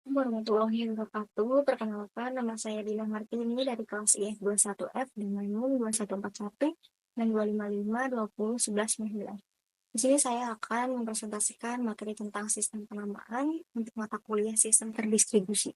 Warahmatullahi wabarakatuh. Perkenalkan, nama saya Dina Martini dari kelas IF 21F dengan NIM 2141 dan 255 20 11 9. Di sini saya akan mempresentasikan materi tentang sistem penamaan untuk mata kuliah sistem terdistribusi.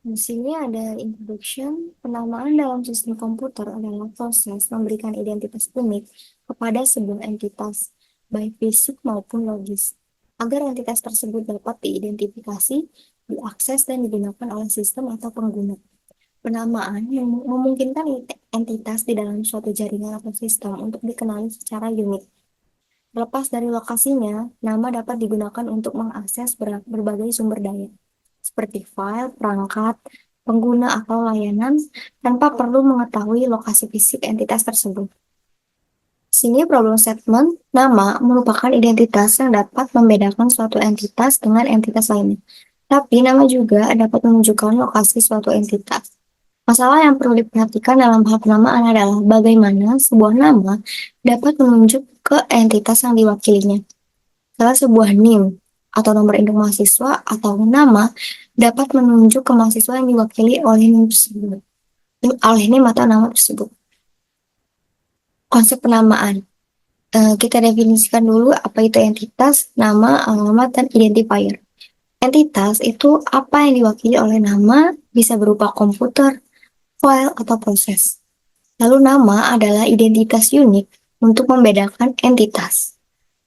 Di sini ada introduction. Penamaan dalam sistem komputer adalah proses memberikan identitas unik kepada sebuah entitas, baik fisik maupun logis, agar entitas tersebut dapat diidentifikasi, diakses, dan digunakan oleh sistem atau pengguna. Penamaan memungkinkan entitas di dalam suatu jaringan atau sistem untuk dikenali secara unik. Lepas dari lokasinya, nama dapat digunakan untuk mengakses berbagai sumber daya, seperti file, perangkat, pengguna, atau layanan, tanpa perlu mengetahui lokasi fisik entitas tersebut. Sini problem statement, nama merupakan identitas yang dapat membedakan suatu entitas dengan entitas lainnya. Tapi nama juga dapat menunjukkan lokasi suatu entitas. Masalah yang perlu diperhatikan dalam hal penamaan adalah bagaimana sebuah nama dapat menunjuk ke entitas yang diwakilinya. Salah sebuah NIM atau nomor induk mahasiswa atau nama dapat menunjuk ke mahasiswa yang diwakili oleh NIM tersebut, oleh NIM atau nama tersebut. Konsep penamaan. Kita definisikan dulu apa itu entitas, nama, alamat, dan identifier. Entitas itu apa yang diwakili oleh nama, bisa berupa komputer, file, atau proses. Lalu nama adalah identitas unik untuk membedakan entitas.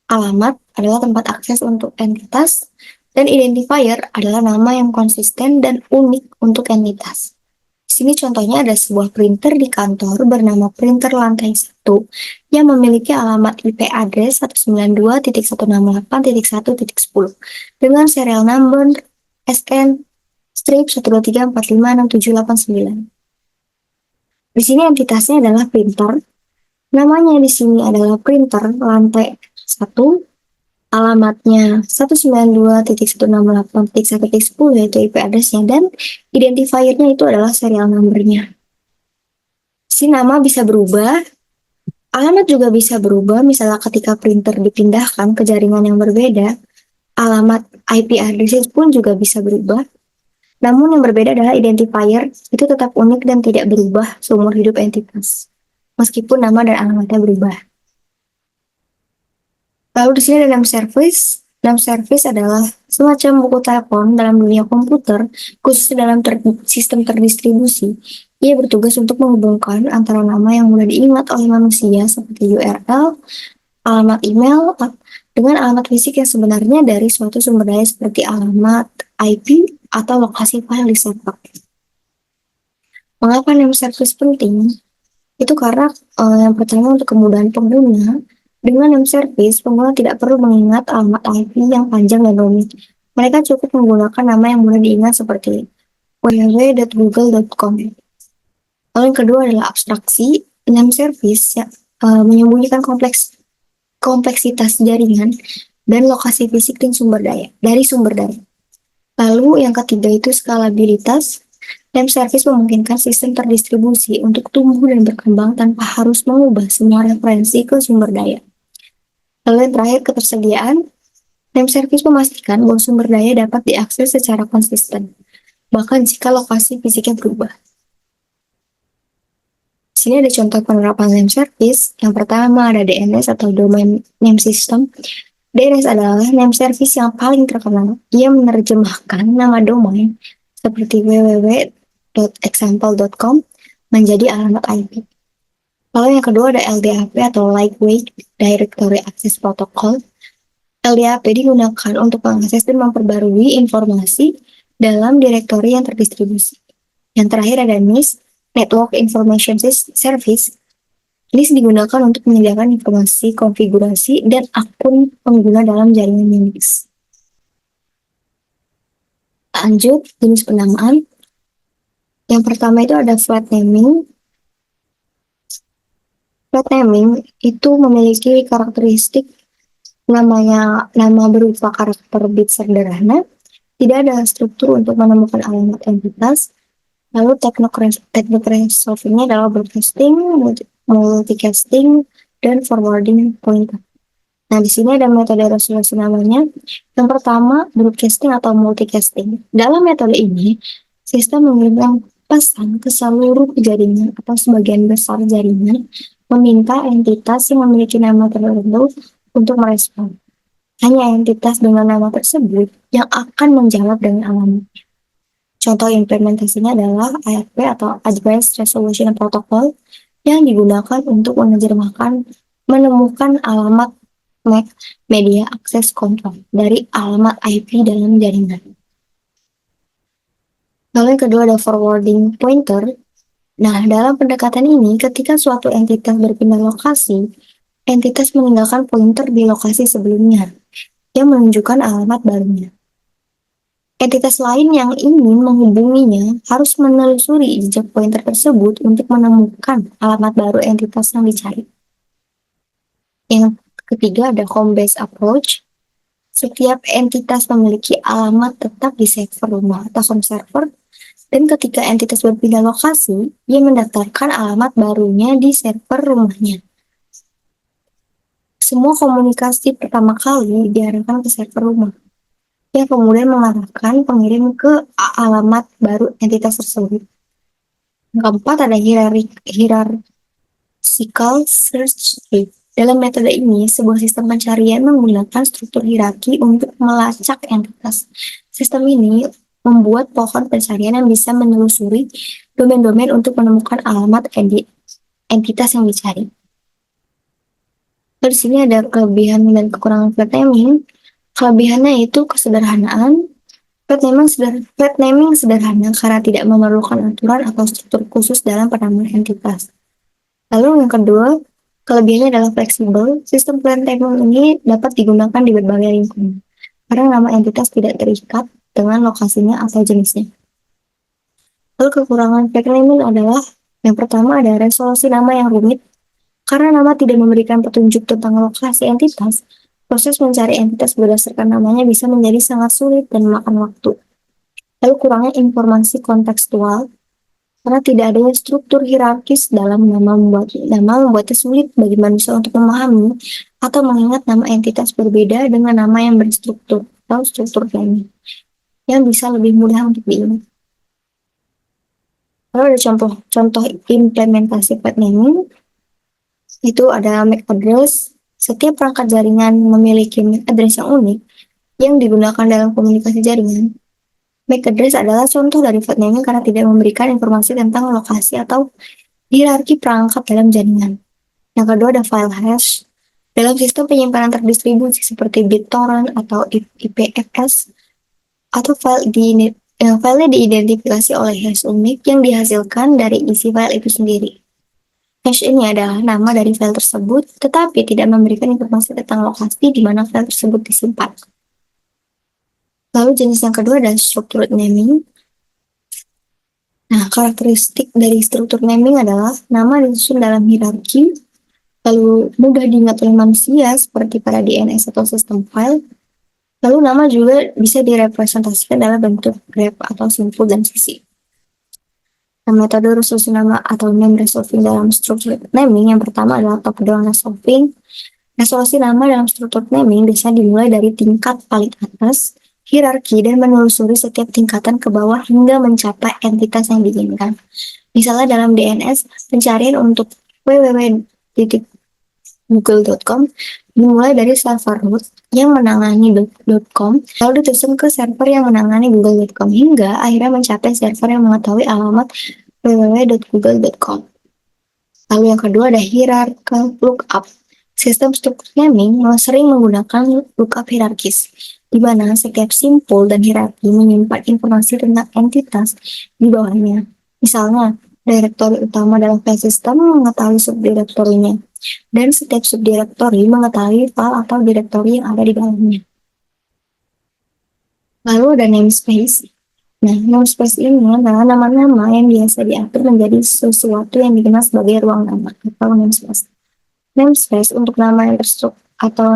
Alamat adalah tempat akses untuk entitas, dan identifier adalah nama yang konsisten dan unik untuk entitas. Di sini contohnya ada sebuah printer di kantor bernama printer lantai 1 yang memiliki alamat IP address 192.168.1.10 dengan serial number SN strip 123456789. Di sini entitasnya adalah printer. Namanya di sini adalah printer lantai 1, alamatnya 192.168.1.10 yaitu IP address-nya, dan identifiernya itu adalah serial number-nya. Si nama bisa berubah, alamat juga bisa berubah, misalnya ketika printer dipindahkan ke jaringan yang berbeda, alamat IP address pun juga bisa berubah. Namun yang berbeda adalah identifier itu tetap unik dan tidak berubah seumur hidup entitas, meskipun nama dan alamatnya berubah. Lalu di sini ada name service. Name service adalah semacam buku telepon dalam dunia komputer, khususnya dalam sistem terdistribusi. Ia bertugas untuk menghubungkan antara nama yang mudah diingat oleh manusia seperti URL, alamat email, dengan alamat fisik yang sebenarnya dari suatu sumber daya seperti alamat IP atau lokasi file di server. Mengapa name service penting? Itu karena yang pertama untuk kemudahan pengguna. Dengan name service, pengguna tidak perlu mengingat alamat IP yang panjang dan rumit. Mereka cukup menggunakan nama yang mudah diingat seperti www.google.com. Lalu yang kedua adalah abstraksi. Name service yang menyembunyikan kompleksitas jaringan dan lokasi fisik dan dari sumber daya. Lalu yang ketiga itu skalabilitas. Name service memungkinkan sistem terdistribusi untuk tumbuh dan berkembang tanpa harus mengubah semua referensi ke sumber daya. Lalu yang terakhir ketersediaan. Name service memastikan bahwa sumber daya dapat diakses secara konsisten, bahkan jika lokasi fisiknya berubah. Di sini ada contoh penerapan name service. Yang pertama ada DNS atau Domain Name System. DNS adalah name service yang paling terkenal. Ia menerjemahkan nama domain seperti www.example.com menjadi alamat IP. Lalu yang kedua ada LDAP atau Lightweight Directory Access Protocol. LDAP digunakan untuk mengakses dan memperbarui informasi dalam direktori yang terdistribusi. Yang terakhir ada NIS, Network Information Service. NIS digunakan untuk menyediakan informasi, konfigurasi, dan akun pengguna dalam jaringan Unix. Lanjut, jenis penamaan. Yang pertama itu ada flat naming. Flat naming itu memiliki karakteristik nama berupa karakter bit sederhana, tidak ada struktur untuk menemukan alamat entitas. Lalu teknik resolvingnya adalah broadcasting, multicasting, dan forwarding pointer. Nah, di sini ada metode resolusi namanya. Yang pertama, broadcasting atau multicasting. Dalam metode ini, sistem mengirimkan pesan ke seluruh jaringan atau sebagian besar jaringan, meminta entitas yang memiliki nama tertentu untuk merespon. Hanya entitas dengan nama tersebut yang akan menjawab dengan alamat. Contoh implementasinya adalah ARP atau Address Resolution Protocol yang digunakan untuk menemukan alamat MAC Media Access Control dari alamat IP dalam jaringan. Lalu yang kedua ada forwarding pointer. Nah, dalam pendekatan ini, ketika suatu entitas berpindah lokasi, entitas meninggalkan pointer di lokasi sebelumnya yang menunjukkan alamat barunya. Entitas lain yang ingin menghubunginya harus menelusuri jejak pointer tersebut untuk menemukan alamat baru entitas yang dicari. Yang ketiga ada home-based approach. Setiap entitas memiliki alamat tetap di server rumah atau home server, dan ketika entitas berpindah lokasi, ia mendaftarkan alamat barunya di server rumahnya. Semua komunikasi pertama kali diarahkan ke server rumah, yang kemudian mengarahkan pengirim ke alamat baru entitas tersebut. Yang keempat ada hierarchical search tree. Dalam metode ini, sebuah sistem pencarian menggunakan struktur hierarki untuk melacak entitas. Sistem ini membuat pohon pencarian yang bisa menelusuri domain-domain untuk menemukan alamat entitas yang dicari. Lalu di sini ada kelebihan dan kekurangan flat naming. Kelebihannya itu kesederhanaan. Flat naming sederhana karena tidak memerlukan aturan atau struktur khusus dalam penamaan entitas. Lalu yang kedua, kelebihannya adalah fleksibel. Sistem flat naming ini dapat digunakan di berbagai lingkungan, karena nama entitas tidak terikat dengan lokasinya atau jenisnya. Lalu kekurangan flat naming adalah, yang pertama ada resolusi nama yang rumit. Karena nama tidak memberikan petunjuk tentang lokasi entitas, proses mencari entitas berdasarkan namanya bisa menjadi sangat sulit dan memakan waktu. Lalu kurangnya informasi kontekstual, karena tidak adanya struktur hierarkis dalam nama membuatnya sulit bagi manusia untuk memahami atau mengingat nama entitas berbeda dengan nama yang berstruktur atau struktur lainnya, yang bisa lebih mudah untuk diingat. Lalu ada contoh implementasi flat naming, itu ada MAC address. Setiap perangkat jaringan memiliki MAC address yang unik yang digunakan dalam komunikasi jaringan. MAC address adalah contoh dari flat naming karena tidak memberikan informasi tentang lokasi atau hierarki perangkat dalam jaringan. Yang kedua ada file hash. Dalam sistem penyimpanan terdistribusi seperti BitTorrent atau IPFS, atau filenya diidentifikasi oleh hash unik yang dihasilkan dari isi file itu sendiri. Hash ini adalah nama dari file tersebut, tetapi tidak memberikan informasi tentang lokasi di mana file tersebut disimpan. Lalu jenis yang kedua adalah structured naming. Nah, karakteristik dari struktur naming adalah nama disusun dalam hierarki, lalu mudah diingat oleh manusia seperti pada DNS atau sistem file. Lalu nama juga bisa direpresentasikan dalam bentuk graph atau simpul dan sisi. Nah, metode resolusi nama atau name resolving dalam struktur naming yang pertama adalah top-down resolving. Resolusi nama dalam struktur naming biasanya dimulai dari tingkat paling atas, hierarki, dan menelusuri setiap tingkatan ke bawah hingga mencapai entitas yang diinginkan. Misalnya dalam DNS, pencarian untuk www.google.com dimulai dari server root yang menangani .com, lalu ditusun ke server yang menangani google.com hingga akhirnya mencapai server yang mengetahui alamat www.google.com. Lalu yang kedua ada hierarchical lookup. Sistem struktur naming sering menggunakan lookup hierarkis, di mana setiap simpul dan hierarki menyimpan informasi tentang entitas di bawahnya. Misalnya, direktori utama dalam file system mengetahui subdirektorinya, dan setiap subdirektori mengetahui file atau direktori yang ada di dalamnya. Lalu ada namespace. Nah, namespace ini adalah nama-nama yang biasa diatur menjadi sesuatu yang dikenal sebagai ruang nama atau namespace. Namespace untuk nama yang atau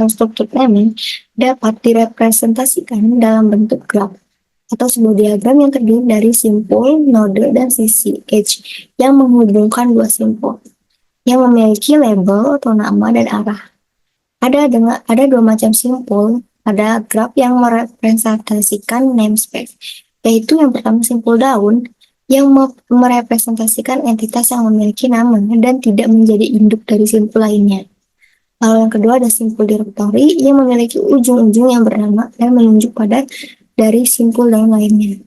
struktur naming dapat direpresentasikan dalam bentuk graph atau sebuah diagram yang terdiri dari simpul, node, dan sisi edge yang menghubungkan dua simpul yang memiliki label atau nama dan arah. Ada dua macam simpul. Ada graf yang merepresentasikan namespace, yaitu yang pertama simpul daun yang merepresentasikan entitas yang memiliki nama dan tidak menjadi induk dari simpul lainnya. Lalu yang kedua ada simpul directory yang memiliki ujung-ujung yang bernama dan menunjuk pada dari simpul daun lainnya.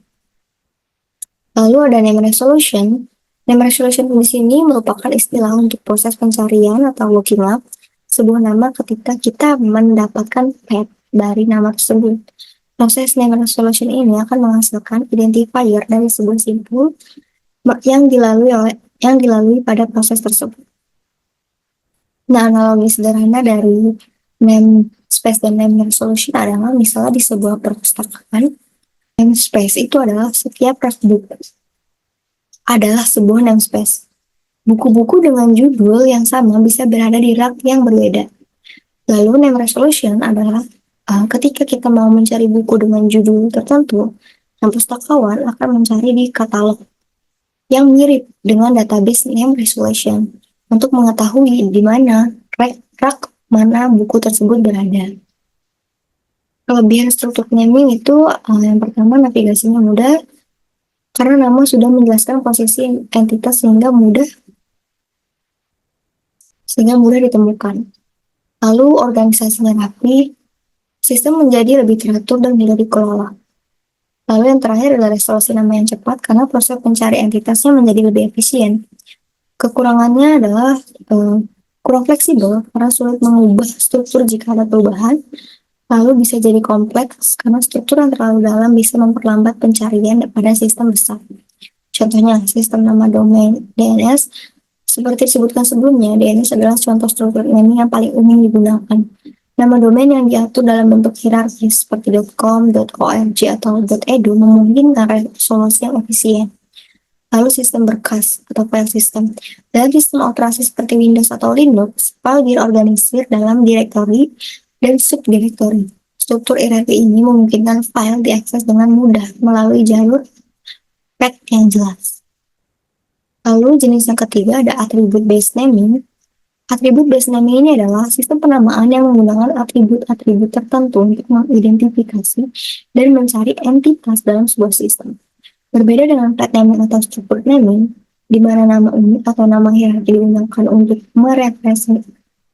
Lalu ada name resolution. Name resolution di sini merupakan istilah untuk proses pencarian atau looking up sebuah nama ketika kita mendapatkan path dari nama tersebut. Proses name resolution ini akan menghasilkan identifier dari sebuah simpul yang dilalui pada proses tersebut. Nah, analogi sederhana dari namespace dan name resolution adalah misalnya di sebuah perpustakaan, namespace itu adalah setiap rak buku adalah sebuah namespace. Buku-buku dengan judul yang sama bisa berada di rak yang berbeda. Lalu name resolution adalah ketika kita mau mencari buku dengan judul tertentu, sang pustakawan akan mencari di katalog yang mirip dengan database name resolution untuk mengetahui di mana rak mana buku tersebut berada. Kelebihan struktur naming itu yang pertama navigasinya mudah karena nama sudah menjelaskan posisi entitas sehingga mudah ditemukan. Lalu organisasinya rapi, sistem menjadi lebih teratur dan mudah dikelola. Lalu yang terakhir adalah resolusi nama yang cepat karena proses pencari entitasnya menjadi lebih efisien. Kekurangannya adalah kurang fleksibel karena sulit mengubah struktur jika ada perubahan. Lalu bisa jadi kompleks karena struktur yang terlalu dalam bisa memperlambat pencarian pada sistem besar. Contohnya, sistem nama domain DNS. Seperti disebutkan sebelumnya, DNS adalah contoh struktur naming yang paling umum digunakan. Nama domain yang diatur dalam bentuk hierarkis seperti .com, .org, atau .edu memungkinkan resolusi yang efisien. Lalu sistem berkas atau file system. Dalam sistem operasi seperti Windows atau Linux, file diorganisir dalam direktori dan subdirektori. Struktur hierarki ini memungkinkan file diakses dengan mudah melalui jalur path yang jelas. Lalu jenis yang ketiga ada attribute based naming. Attribute based naming ini adalah sistem penamaan yang menggunakan atribut-atribut tertentu untuk mengidentifikasi dan mencari entitas dalam sebuah sistem. Berbeda dengan path naming atau structured naming, di mana nama unik atau nama hierarki digunakan untuk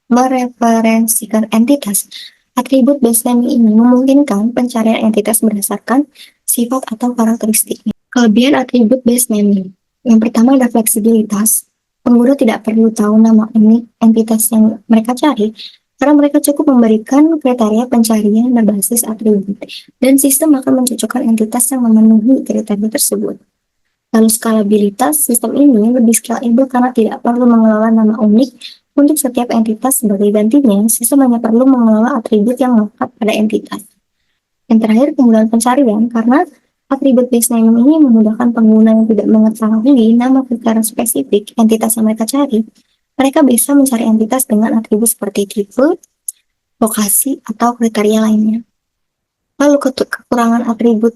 mereferensikan entitas. Atribut based naming ini memungkinkan pencarian entitas berdasarkan sifat atau karakteristiknya. Kelebihan atribut based naming. Yang pertama ada fleksibilitas. Pengguna tidak perlu tahu nama unik entitas yang mereka cari, karena mereka cukup memberikan kriteria pencarian berbasis atribut, dan sistem akan mencocokkan entitas yang memenuhi kriteria tersebut. Lalu skalabilitas, sistem ini lebih scalable karena tidak perlu mengelola nama unik untuk setiap entitas. Sebagai gantinya, sistem hanya perlu mengelola atribut yang melekat pada entitas. Yang terakhir, kemudahan pencarian, karena atribut based naming ini memudahkan pengguna yang tidak mengetahui nama secara spesifik entitas yang mereka cari. Mereka bisa mencari entitas dengan atribut seperti tipe, lokasi, atau kriteria lainnya. Lalu kekurangan atribut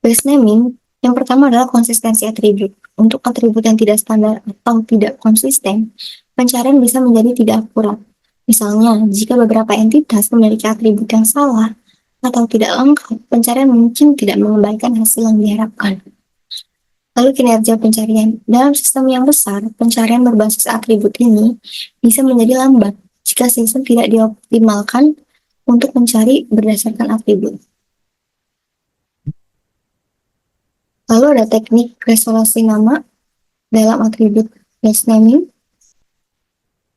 based naming, yang pertama adalah konsistensi atribut. Untuk atribut yang tidak standar atau tidak konsisten, pencarian bisa menjadi tidak akurat. Misalnya, jika beberapa entitas memiliki atribut yang salah, atau tidak lengkap, pencarian mungkin tidak mengembalikan hasil yang diharapkan. Lalu kinerja pencarian. Dalam sistem yang besar, pencarian berbasis atribut ini bisa menjadi lambat jika sistem tidak dioptimalkan untuk mencari berdasarkan atribut. Lalu ada teknik resolusi nama dalam atribut based naming.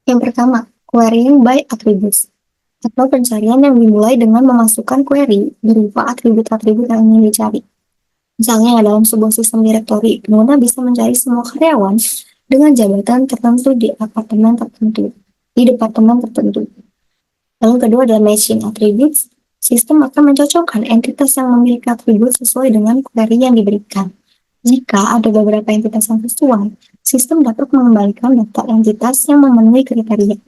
Yang pertama, querying by attributes, atau pencarian yang dimulai dengan memasukkan query berupa atribut-atribut yang ingin dicari. Misalnya, dalam sebuah sistem direktori, pengguna bisa mencari semua karyawan dengan jabatan tertentu di departemen tertentu. Lalu kedua adalah matching attributes. Sistem akan mencocokkan entitas yang memiliki atribut sesuai dengan query yang diberikan. Jika ada beberapa entitas yang sesuai, sistem dapat mengembalikan daftar entitas yang memenuhi kriteria.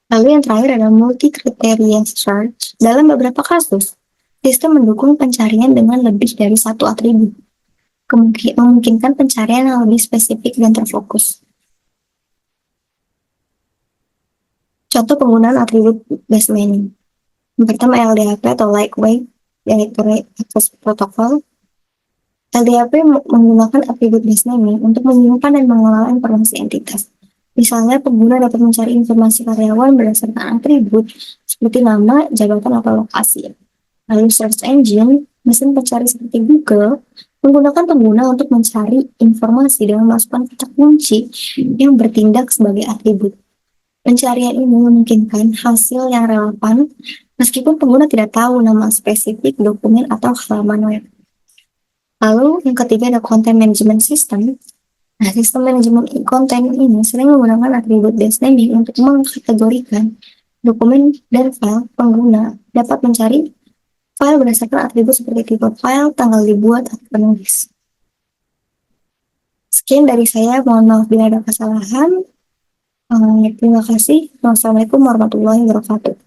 Lalu yang terakhir adalah multi-criteria search. Dalam beberapa kasus, sistem mendukung pencarian dengan lebih dari satu atribut, memungkinkan pencarian yang lebih spesifik dan terfokus. Contoh penggunaan atribut based learning. Yang pertama LDAP atau Lightweight Directory Access Protocol. LDAP menggunakan atribut based naming untuk menyimpan dan mengelola informasi entitas. Misalnya, pengguna dapat mencari informasi karyawan berdasarkan atribut seperti nama, jabatan, atau lokasi. Lalu search engine, mesin pencari seperti Google, menggunakan pengguna untuk mencari informasi dengan memasukkan kata kunci yang bertindak sebagai atribut. Pencarian ini memungkinkan hasil yang relevan meskipun pengguna tidak tahu nama spesifik dokumen atau halaman web. Lalu yang ketiga ada content management system. Nah, sistem manajemen konten ini sering menggunakan atribut based naming untuk mengkategorikan dokumen dan file. Pengguna dapat mencari file berdasarkan atribut seperti tipe file, tanggal dibuat, atau penulis. Sekian dari saya, mohon maaf bila ada kesalahan. Terima kasih. Wassalamualaikum warahmatullahi wabarakatuh.